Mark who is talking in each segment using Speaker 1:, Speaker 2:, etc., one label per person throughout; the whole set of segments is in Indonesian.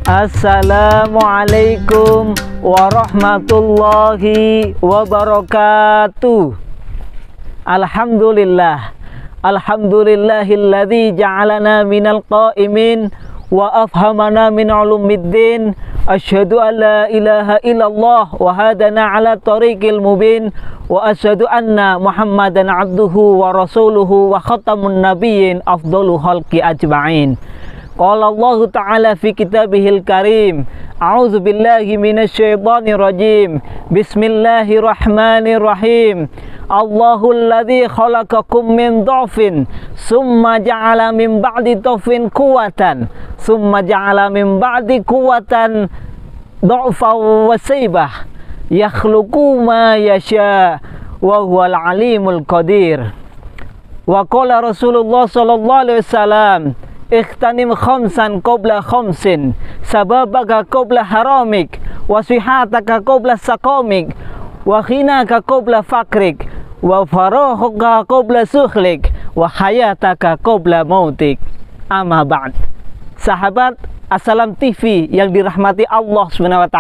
Speaker 1: Assalamualaikum warahmatullahi wabarakatuh. Alhamdulillah. Alhamdulillahilladzi ja'alana minal qa'imin wa afhamana min ulumiddin. Asyhadu an la ilaha illallah wa hadana ala tariqil mubin wa asyhadu anna Muhammadan abduhu wa rasuluhu wa khatamun nabiyyin afdalu khalqi ajma'in. Qala Allah Ta'ala fi kitabihil karim. A'udzu billahi minasyaitonir rajim. Bismillahirrahmanirrahim. Allahul ladzi khalaqakum min dhafin summa ja'ala min ba'di dhafin quwwatan summa ja'ala min ba'di quwwatan dha'fan wa saybah yakhluqu ma yasha wa huwal alimul qadir. Wa qala Rasulullah sallallahu alaihi wasallam, ikhtanim khamsan qabla khamsin, sababaka qabla haramik, wa sihataka qabla saqamik, wa ghinaka qabla fakrik, wa farahuka qabla sukhlik, wa hayataka qabla mautik. Amma ba'd. Sahabat Assalam TV yang dirahmati Allah SWT,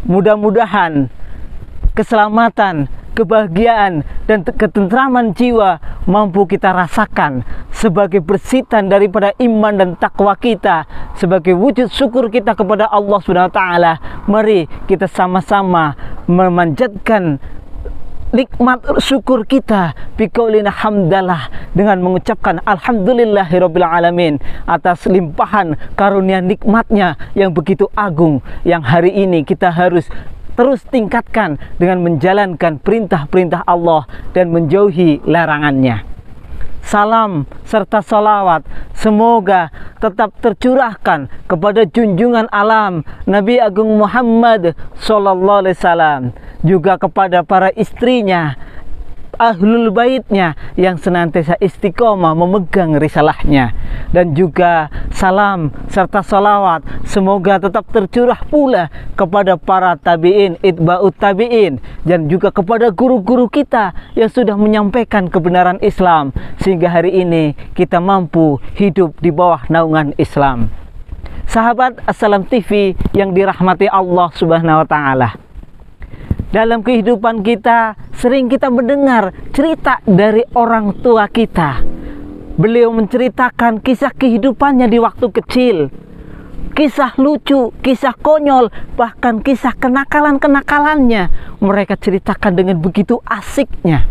Speaker 1: mudah-mudahan keselamatan, kebahagiaan, dan ketentraman jiwa mampu kita rasakan sebagai bersitan daripada iman dan takwa kita, sebagai wujud syukur kita kepada Allah SWT. Mari kita sama-sama memanjatkan nikmat syukur kita biqaulina hamdalah, dengan mengucapkan alhamdulillahirabbil alamin atas limpahan karunia nikmatnya yang begitu agung, yang hari ini kita harus terus tingkatkan dengan menjalankan perintah-perintah Allah dan menjauhi larangannya. Salam serta salawat semoga tetap tercurahkan kepada junjungan alam Nabi Agung Muhammad sallallahu alaihi wasallam, juga kepada para istrinya, ahlul baitnya yang senantiasa istiqomah memegang risalahnya, dan juga salam serta salawat semoga tetap tercurah pula kepada para tabi'in, itba'ut tabi'in, dan juga kepada guru-guru kita yang sudah menyampaikan kebenaran Islam sehingga hari ini kita mampu hidup di bawah naungan Islam. Sahabat Assalam TV yang dirahmati Allah Subhanahu wa taala, dalam kehidupan kita sering kita mendengar cerita dari orang tua kita. Beliau menceritakan kisah kehidupannya di waktu kecil, kisah lucu, kisah konyol, bahkan kisah kenakalan-kenakalannya. Mereka ceritakan dengan begitu asiknya,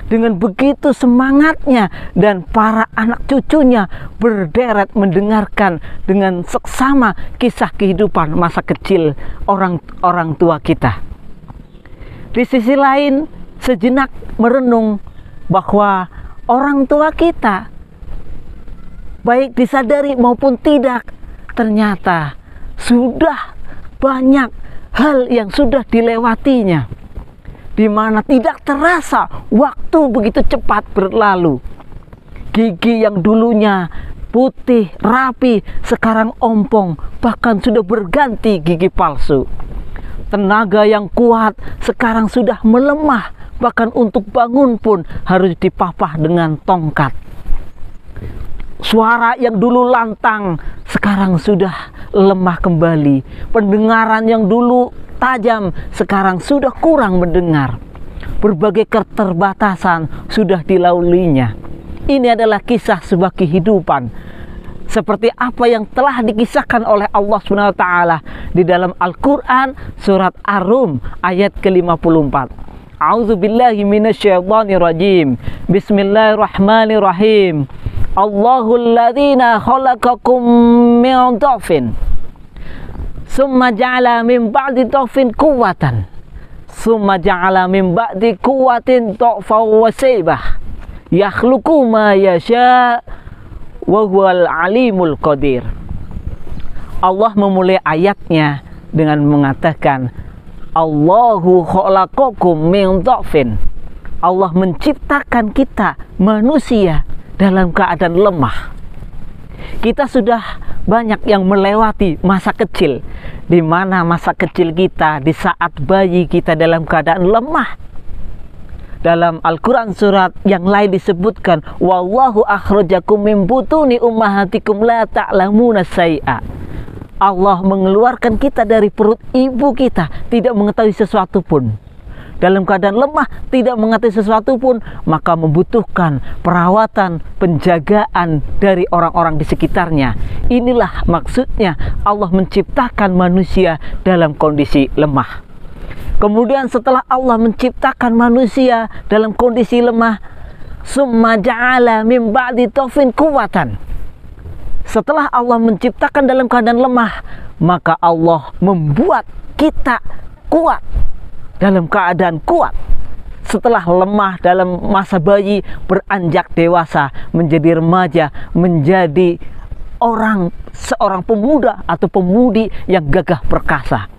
Speaker 1: dengan begitu semangatnya, dan para anak cucunya berderet mendengarkan dengan seksama kisah kehidupan masa kecil orang tua kita. Di sisi lain, sejenak merenung bahwa orang tua kita, baik disadari maupun tidak, ternyata sudah banyak hal yang sudah dilewatinya, di mana tidak terasa waktu begitu cepat berlalu. Gigi yang dulunya putih, rapi, sekarang ompong, bahkan sudah berganti gigi palsu. Tenaga yang kuat sekarang sudah melemah, bahkan untuk bangun pun harus dipapah dengan tongkat. Suara yang dulu lantang sekarang sudah lemah kembali. Pendengaran yang dulu tajam sekarang sudah kurang mendengar. Berbagai keterbatasan sudah dilaluinya. Ini adalah kisah sebuah kehidupan seperti apa yang telah dikisahkan oleh Allah SWT di dalam Al-Quran surat Ar-Rum ayat ke-54. A'udzu billahi minasyaitonir rajim. Bismillahirrahmanirrahim. Allahul ladzina khalaqakum min dhafin summa ja'ala min ba'di dhafin quwwatan summa ja'ala min ba'di quwwatin dha'fan wa saybah yakhluqu ma yasha wa huwal alimul qadir. Allah memulai ayatnya dengan mengatakan Allahu khalaqakum min dhafin. Allah menciptakan kita manusia dalam keadaan lemah. Kita sudah banyak yang melewati masa kecil, di mana masa kecil kita di saat bayi kita dalam keadaan lemah. Dalam Al-Quran surat yang lain disebutkan wallahu akhrajakum min butuni ummahatikum la ta'lamuna syai'a. Allah mengeluarkan kita dari perut ibu kita tidak mengetahui sesuatu pun, dalam keadaan lemah, tidak mengetahui sesuatu pun, maka membutuhkan perawatan, penjagaan dari orang-orang di sekitarnya. Inilah maksudnya Allah menciptakan manusia dalam kondisi lemah. Kemudian setelah Allah menciptakan manusia dalam kondisi lemah, summa ja'ala min ba'di dhafin quwwatan. Setelah Allah menciptakan dalam keadaan lemah, maka Allah membuat kita kuat, dalam keadaan kuat. Setelah lemah dalam masa bayi, beranjak dewasa, menjadi remaja, menjadi seorang pemuda atau pemudi yang gagah perkasa.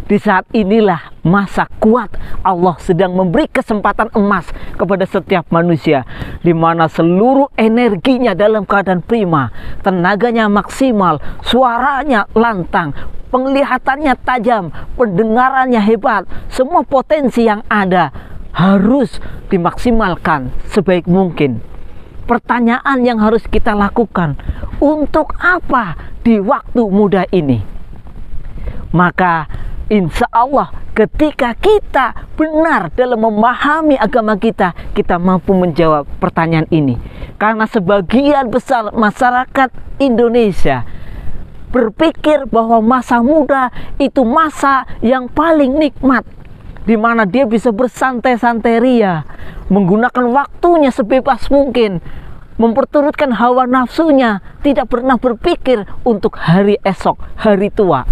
Speaker 1: Di saat inilah masa kuat, Allah sedang memberi kesempatan emas kepada setiap manusia, di mana seluruh energinya dalam keadaan prima, tenaganya maksimal, suaranya lantang, penglihatannya tajam, pendengarannya hebat, semua potensi yang ada harus dimaksimalkan sebaik mungkin. Pertanyaan yang harus kita lakukan, untuk apa di waktu muda ini? Maka insya Allah ketika kita benar dalam memahami agama kita, kita mampu menjawab pertanyaan ini. Karena sebagian besar masyarakat Indonesia berpikir bahwa masa muda itu masa yang paling nikmat, di mana dia bisa bersantai-santai ria, menggunakan waktunya sebebas mungkin, memperturutkan hawa nafsunya, tidak pernah berpikir untuk hari esok, hari tua.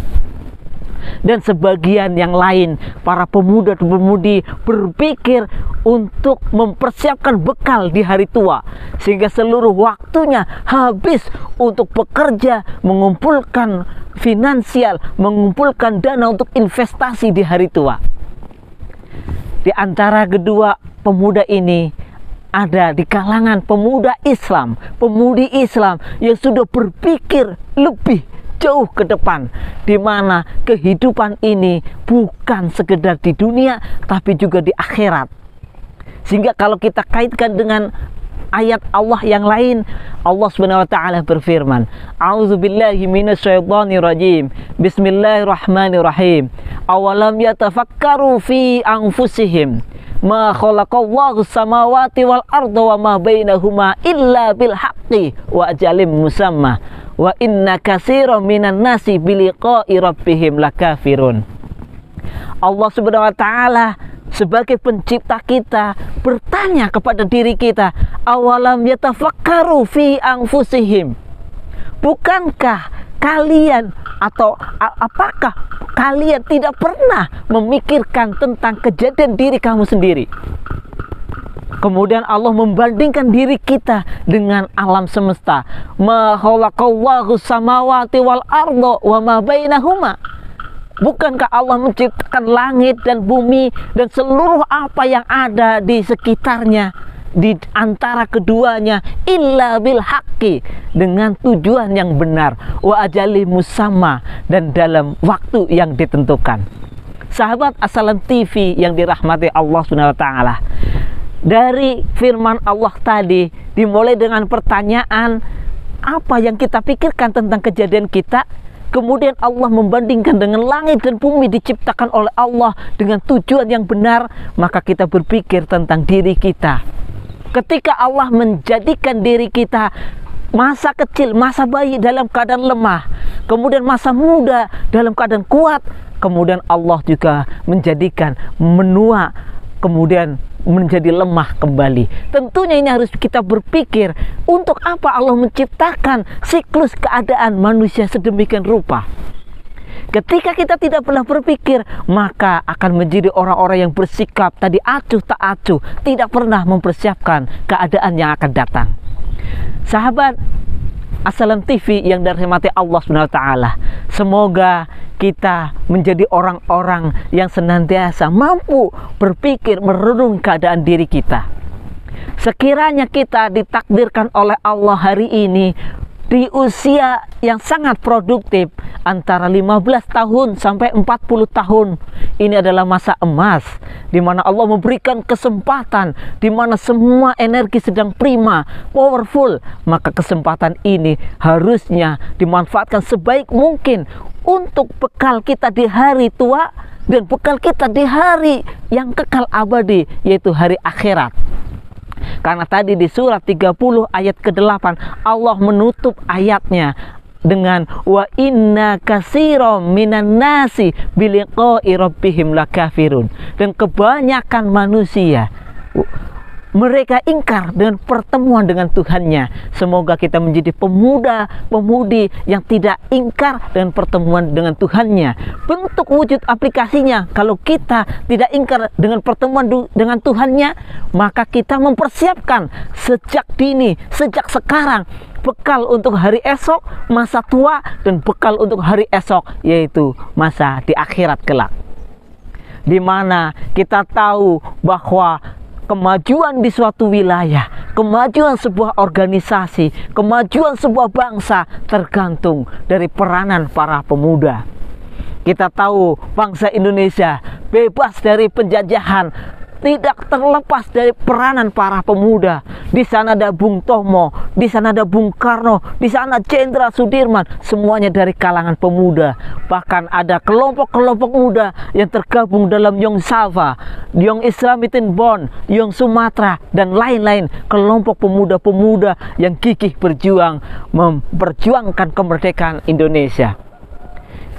Speaker 1: Dan sebagian yang lain, para pemuda dan pemudi, berpikir untuk mempersiapkan bekal di hari tua, sehingga seluruh waktunya habis untuk bekerja, mengumpulkan finansial, mengumpulkan dana untuk investasi di hari tua. Di antara kedua pemuda ini, ada di kalangan pemuda Islam, pemudi Islam yang sudah berpikir lebih jauh ke depan, di mana kehidupan ini bukan sekedar di dunia tapi juga di akhirat. Sehingga kalau kita kaitkan dengan ayat Allah yang lain, Allah Subhanahu wa taala berfirman, A'udzubillahi minasyaitonirrajim. Bismillahirrahmanirrahim. Awalam yatafakkaru fi anfusihim ma khalaqallahu samawati wal arda wa ma bainahuma illa bil haqqi wa ajalim musamma wa inna katsiran minan nasi biliqa'i rabbihim lakafirun. Allah Subhanahu wa taala sebagai pencipta kita bertanya kepada diri kita, awalam yatafakkaru fi anfusihim. Bukankah kalian atau apakah kalian tidak pernah memikirkan tentang kejadian diri kamu sendiri? Kemudian Allah membandingkan diri kita dengan alam semesta. Ma khalaqallahu samawati wal arda wa ma bainahuma. Bukankah Allah menciptakan langit dan bumi dan seluruh apa yang ada di sekitarnya, di antara keduanya, illa bil haqqi, dengan tujuan yang benar, wa ajali musamma, dan dalam waktu yang ditentukan. Sahabat As-Salam TV yang dirahmati Allah Subhanahu wa taala, dari firman Allah tadi dimulai dengan pertanyaan, apa yang kita pikirkan tentang kejadian kita? Kemudian Allah membandingkan dengan langit dan bumi diciptakan oleh Allah dengan tujuan yang benar. Maka kita berpikir tentang diri kita. Ketika Allah menjadikan diri kita masa kecil, masa bayi dalam keadaan lemah, kemudian masa muda dalam keadaan kuat, kemudian Allah juga menjadikan menua, kemudian menjadi lemah kembali. Tentunya ini harus kita berpikir, untuk apa Allah menciptakan siklus keadaan manusia sedemikian rupa? Ketika kita tidak pernah berpikir, maka akan menjadi orang-orang yang bersikap tadi acuh tak acuh, tidak pernah mempersiapkan keadaan yang akan datang. Sahabat As-Salam TV yang dirahmati Allah Subhanahu wa taala, semoga kita menjadi orang-orang yang senantiasa mampu berpikir, merenung keadaan diri kita. Sekiranya kita ditakdirkan oleh Allah hari ini di usia yang sangat produktif antara 15 tahun sampai 40 tahun. Ini adalah masa emas di mana Allah memberikan kesempatan, di mana semua energi sedang prima, powerful. Maka kesempatan ini harusnya dimanfaatkan sebaik mungkin untuk bekal kita di hari tua dan bekal kita di hari yang kekal abadi, yaitu hari akhirat. Karena tadi di surat 30 ayat ke-8 Allah menutup ayatnya dengan wa inna katsiran minan nasi biliqa'i rabbihim lakafirun. Dan kebanyakan manusia mereka ingkar dengan pertemuan dengan Tuhannya. Semoga kita menjadi pemuda-pemudi yang tidak ingkar dengan pertemuan dengan Tuhannya. Bentuk wujud aplikasinya, kalau kita tidak ingkar dengan pertemuan dengan Tuhannya, maka kita mempersiapkan sejak dini, sejak sekarang, bekal untuk hari esok, masa tua, dan bekal untuk hari esok, yaitu masa di akhirat kelak. Di mana kita tahu bahwa kemajuan di suatu wilayah, kemajuan sebuah organisasi, kemajuan sebuah bangsa tergantung dari peranan para pemuda. Kita tahu bangsa Indonesia bebas dari penjajahan tidak terlepas dari peranan para pemuda. Di sana ada Bung Tomo, di sana ada Bung Karno, di sana Jenderal Sudirman, semuanya dari kalangan pemuda. Bahkan ada kelompok-kelompok muda yang tergabung dalam Young Sava, Young Islamitin Bond, Young Sumatra, dan lain-lain kelompok pemuda-pemuda yang gigih berjuang memperjuangkan kemerdekaan Indonesia.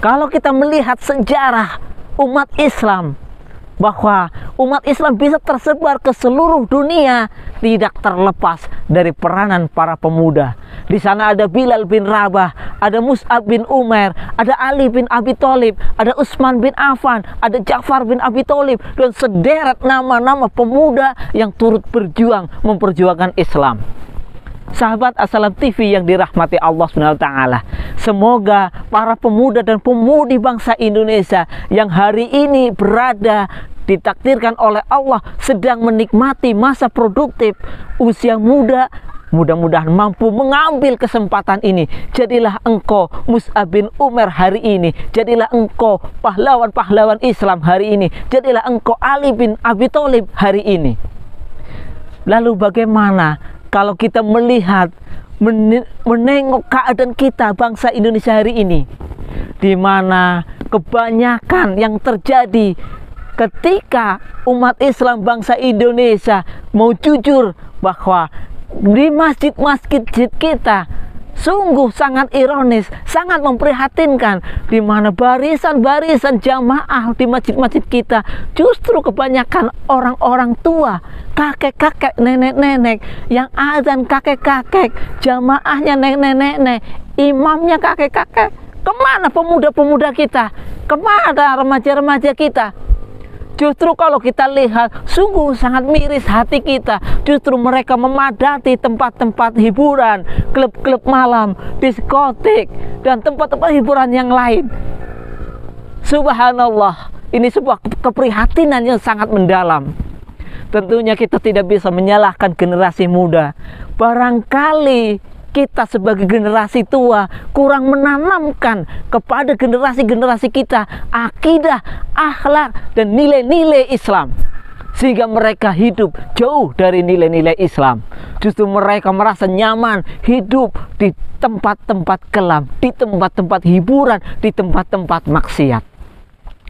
Speaker 1: Kalau kita melihat sejarah umat Islam, bahwa umat Islam bisa tersebar ke seluruh dunia tidak terlepas dari peranan para pemuda. Di sana ada Bilal bin Rabah, ada Mus'ab bin Umair, ada Ali bin Abi Thalib, ada Utsman bin Affan, ada Ja'far bin Abi Thalib, dan sederet nama-nama pemuda yang turut berjuang memperjuangkan Islam. Sahabat Assalam TV yang dirahmati Allah SWT, semoga para pemuda dan pemudi bangsa Indonesia yang hari ini berada, ditakdirkan oleh Allah, sedang menikmati masa produktif usia muda, mudah-mudahan mampu mengambil kesempatan ini. Jadilah engkau Mus'ab bin Umair hari ini, jadilah engkau pahlawan-pahlawan Islam hari ini, jadilah engkau Ali bin Abi Thalib hari ini. Lalu bagaimana kalau kita melihat, menengok keadaan kita bangsa Indonesia hari ini, di mana kebanyakan yang terjadi ketika umat Islam bangsa Indonesia mau jujur bahwa di masjid-masjid kita sungguh sangat ironis, sangat memprihatinkan, di mana barisan-barisan jamaah di masjid-masjid kita justru kebanyakan orang-orang tua, kakek-kakek, nenek-nenek, yang azan kakek-kakek, jamaahnya nenek-nenek, imamnya kakek-kakek. Kemana pemuda-pemuda kita? Kemana remaja-remaja kita? Justru kalau kita lihat, sungguh sangat miris hati kita. Justru mereka memadati tempat-tempat hiburan, klub-klub malam, diskotik, dan tempat-tempat hiburan yang lain. Subhanallah, ini sebuah keprihatinan yang sangat mendalam. Tentunya kita tidak bisa menyalahkan generasi muda. Barangkali kita sebagai generasi tua kurang menanamkan kepada generasi-generasi kita akidah, akhlak, dan nilai-nilai Islam, sehingga mereka hidup jauh dari nilai-nilai Islam. Justru mereka merasa nyaman hidup di tempat-tempat kelam, di tempat-tempat hiburan, di tempat-tempat maksiat.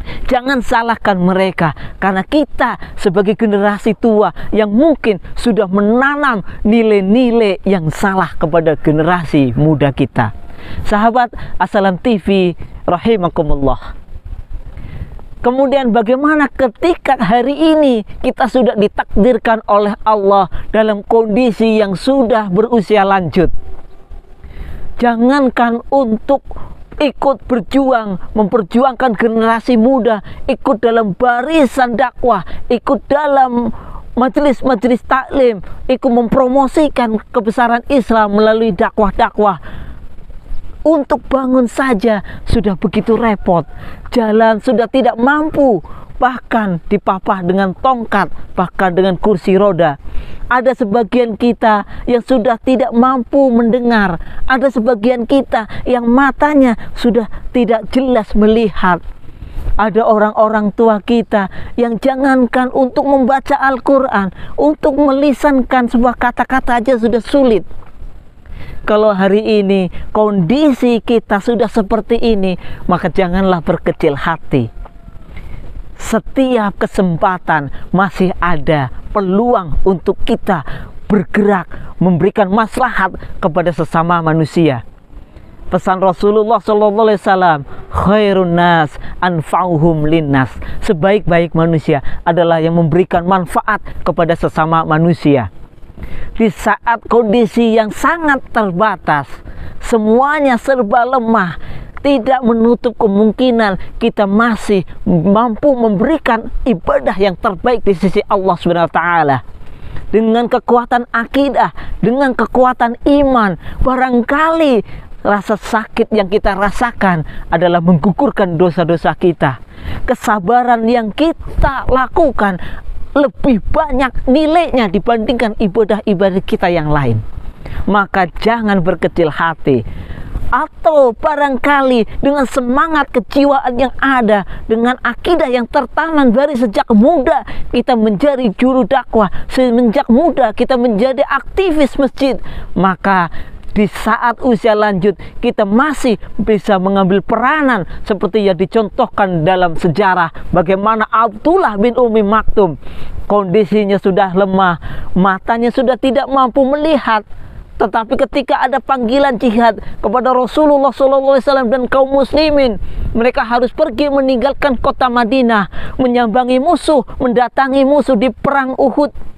Speaker 1: Jangan salahkan mereka, karena kita sebagai generasi tua yang mungkin sudah menanam nilai-nilai yang salah kepada generasi muda kita. Sahabat Assalam TV rahimakumullah. Kemudian bagaimana ketika hari ini kita sudah ditakdirkan oleh Allah dalam kondisi yang sudah berusia lanjut. Jangankan untuk ikut berjuang, memperjuangkan generasi muda, ikut dalam barisan dakwah, ikut dalam majelis-majelis taklim, ikut mempromosikan kebesaran Islam melalui dakwah-dakwah. Untuk bangun saja sudah begitu repot, jalan sudah tidak mampu, bahkan dipapah dengan tongkat, bahkan dengan kursi roda. Ada sebagian kita yang sudah tidak mampu mendengar. Ada sebagian kita yang matanya sudah tidak jelas melihat. Ada orang-orang tua kita yang jangankan untuk membaca Al-Quran, untuk melisankan sebuah kata-kata aja sudah sulit. Kalau hari ini kondisi kita sudah seperti ini, maka janganlah berkecil hati. Setiap kesempatan masih ada peluang untuk kita bergerak, memberikan maslahat kepada sesama manusia. Pesan Rasulullah SAW, khairun nas anfa'uhum linnas. Sebaik-baik manusia adalah yang memberikan manfaat kepada sesama manusia. Di saat kondisi yang sangat terbatas, semuanya serba lemah, tidak menutup kemungkinan kita masih mampu memberikan ibadah yang terbaik di sisi Allah SWT. Dengan kekuatan akidah, dengan kekuatan iman, barangkali rasa sakit yang kita rasakan adalah menggugurkan dosa-dosa kita. Kesabaran yang kita lakukan lebih banyak nilainya dibandingkan ibadah-ibadah kita yang lain. Maka jangan berkecil hati. Atau barangkali dengan semangat kejiwaan yang ada, dengan akidah yang tertanam dari sejak muda kita menjadi juru dakwah, sejak muda kita menjadi aktivis masjid, maka di saat usia lanjut kita masih bisa mengambil peranan seperti yang dicontohkan dalam sejarah, bagaimana Abdullah bin Umi Maktum kondisinya sudah lemah, matanya sudah tidak mampu melihat, tetapi ketika ada panggilan jihad kepada Rasulullah SAW dan kaum muslimin, mereka harus pergi meninggalkan kota Madinah, menyambangi musuh, mendatangi musuh di perang Uhud.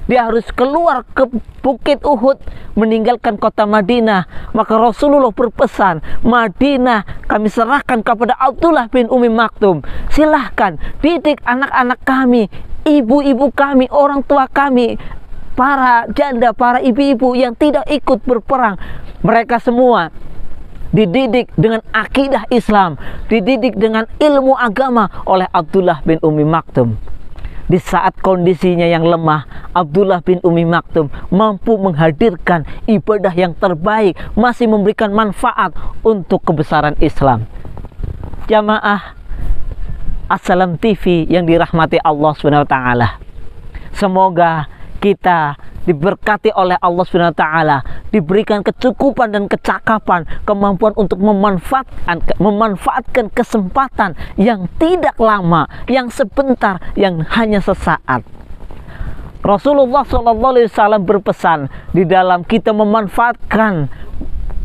Speaker 1: Dia harus keluar ke bukit Uhud, meninggalkan kota Madinah. Maka Rasulullah berpesan, Madinah kami serahkan kepada Abdullah bin Umi Maktum. Silahkan didik anak-anak kami, ibu-ibu kami, orang tua kami, para janda, para ibu-ibu yang tidak ikut berperang. Mereka semua dididik dengan akidah Islam, dididik dengan ilmu agama oleh Abdullah bin Umi Maktum. Di saat kondisinya yang lemah, Abdullah bin Umi Maktum mampu menghadirkan ibadah yang terbaik, masih memberikan manfaat untuk kebesaran Islam. Jamaah Assalam TV yang dirahmati Allah SWT, semoga kita diberkati oleh Allah SWT, diberikan kecukupan dan kecakapan, kemampuan untuk memanfaatkan kesempatan yang tidak lama, yang sebentar, yang hanya sesaat. Rasulullah SAW berpesan di dalam kita memanfaatkan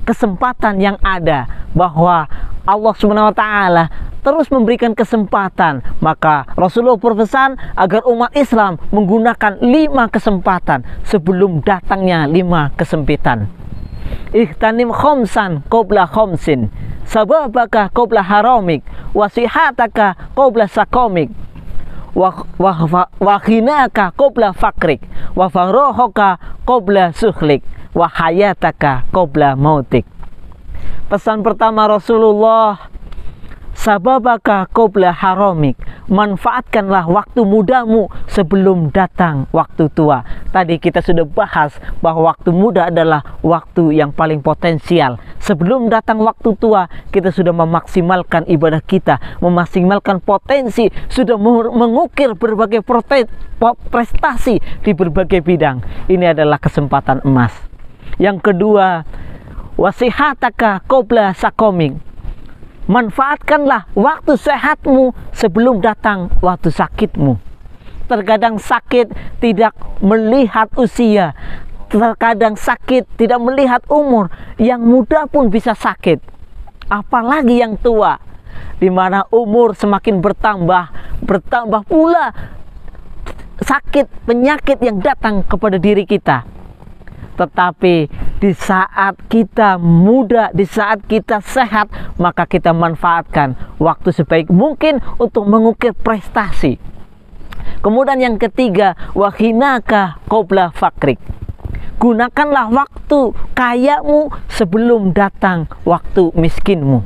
Speaker 1: kesempatan yang ada, bahwa Allah SWT terus memberikan kesempatan. Maka Rasulullah berpesan agar umat Islam menggunakan 5 kesempatan sebelum datangnya 5 kesempitan. Ihtanim khomsan qabla khomsin, sababaka qabla haramik, wasihataka qabla sakomik, wahinaka qabla fakrik, wafarohoka qabla suhlik, wahayataka qabla mautik. Pesan pertama Rasulullah, sababaka qabla haramik, manfaatkanlah waktu mudamu sebelum datang waktu tua. Tadi kita sudah bahas bahwa waktu muda adalah waktu yang paling potensial. Sebelum datang waktu tua, kita sudah memaksimalkan ibadah kita, memaksimalkan potensi, sudah mengukir berbagai prestasi di berbagai bidang. Ini adalah kesempatan emas. Yang kedua, wasihataka qabla sakomik, manfaatkanlah waktu sehatmu sebelum datang waktu sakitmu. Terkadang sakit tidak melihat usia, terkadang sakit tidak melihat umur. Yang muda pun bisa sakit, apalagi yang tua, di mana umur semakin bertambah pula sakit, penyakit yang datang kepada diri kita. Tetapi di saat kita muda, di saat kita sehat, maka kita manfaatkan waktu sebaik mungkin untuk mengukir prestasi. Kemudian yang ketiga, wahinaka qabla fakrik, gunakanlah waktu kayamu sebelum datang waktu miskinmu.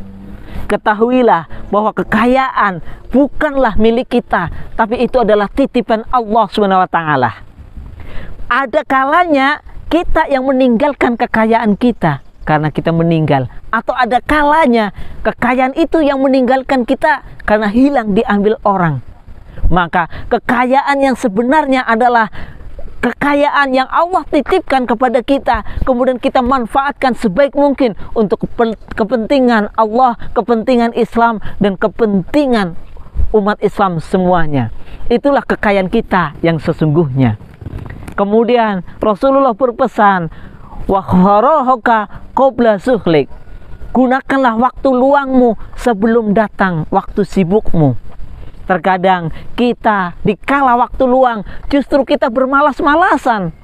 Speaker 1: Ketahuilah bahwa kekayaan bukanlah milik kita, tapi itu adalah titipan Allah SWT. Ada kalanya kita yang meninggalkan kekayaan kita karena kita meninggal, atau ada kalanya kekayaan itu yang meninggalkan kita karena hilang, diambil orang. Maka kekayaan yang sebenarnya adalah kekayaan yang Allah titipkan kepada kita, kemudian kita manfaatkan sebaik mungkin untuk kepentingan Allah, kepentingan Islam, dan kepentingan umat Islam semuanya. Itulah kekayaan kita yang sesungguhnya. Kemudian Rasulullah berpesan, wa kharahoka qabla suhlik. Gunakanlah waktu luangmu sebelum datang waktu sibukmu. Terkadang kita dikala waktu luang justru kita bermalas-malasan.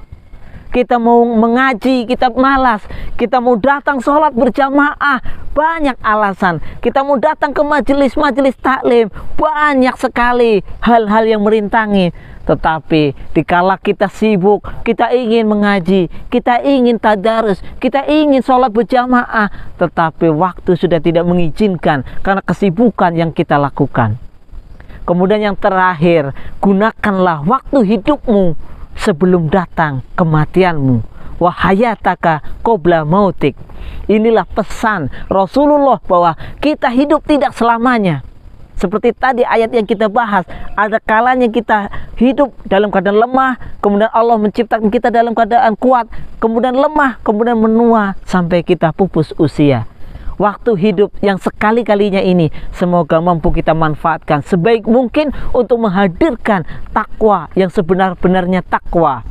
Speaker 1: Kita mau mengaji, kita malas. Kita mau datang sholat berjamaah, banyak alasan. Kita mau datang ke majelis-majelis taklim, banyak sekali hal-hal yang merintangi. Tetapi dikala kita sibuk, kita ingin mengaji, kita ingin tadarus, kita ingin sholat berjamaah, tetapi waktu sudah tidak mengizinkan karena kesibukan yang kita lakukan. Kemudian yang terakhir, gunakanlah waktu hidupmu sebelum datang kematianmu. Wa hayataka qabla mautik. Inilah pesan Rasulullah bahwa kita hidup tidak selamanya. Seperti tadi ayat yang kita bahas, ada kalanya kita hidup dalam keadaan lemah, kemudian Allah menciptakan kita dalam keadaan kuat, kemudian lemah, kemudian menua sampai kita pupus usia. Waktu hidup yang sekali-kalinya ini semoga mampu kita manfaatkan sebaik mungkin untuk menghadirkan takwa yang sebenar-benarnya takwa.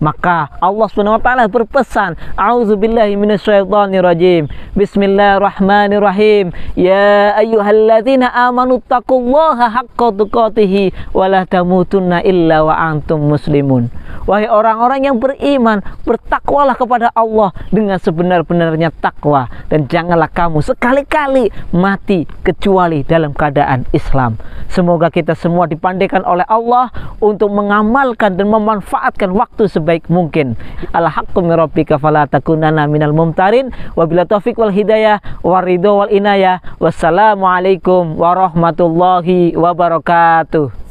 Speaker 1: Maka Allah SWT berpesan, a'udzubillahi minasyaitonirrajim, bismillahirrahmanirrahim, ya ayyuhalladzina amanu taqullaha haqqa tuqatih wa la tamutunna illa wa antum muslimun. Wahai orang-orang yang beriman, bertakwalah kepada Allah dengan sebenar-benarnya takwa, dan janganlah kamu sekali-kali mati kecuali dalam keadaan Islam. Semoga kita semua dipandaikan oleh Allah untuk mengamalkan dan memanfaatkan waktu sebaik mungkin. Al-haqqu min rabbika fala takunanna minal mumtarin. Wabillahi taufiq wal hidayah waridho wal inayah. Wassalamualaikum warahmatullahi wabarakatuh.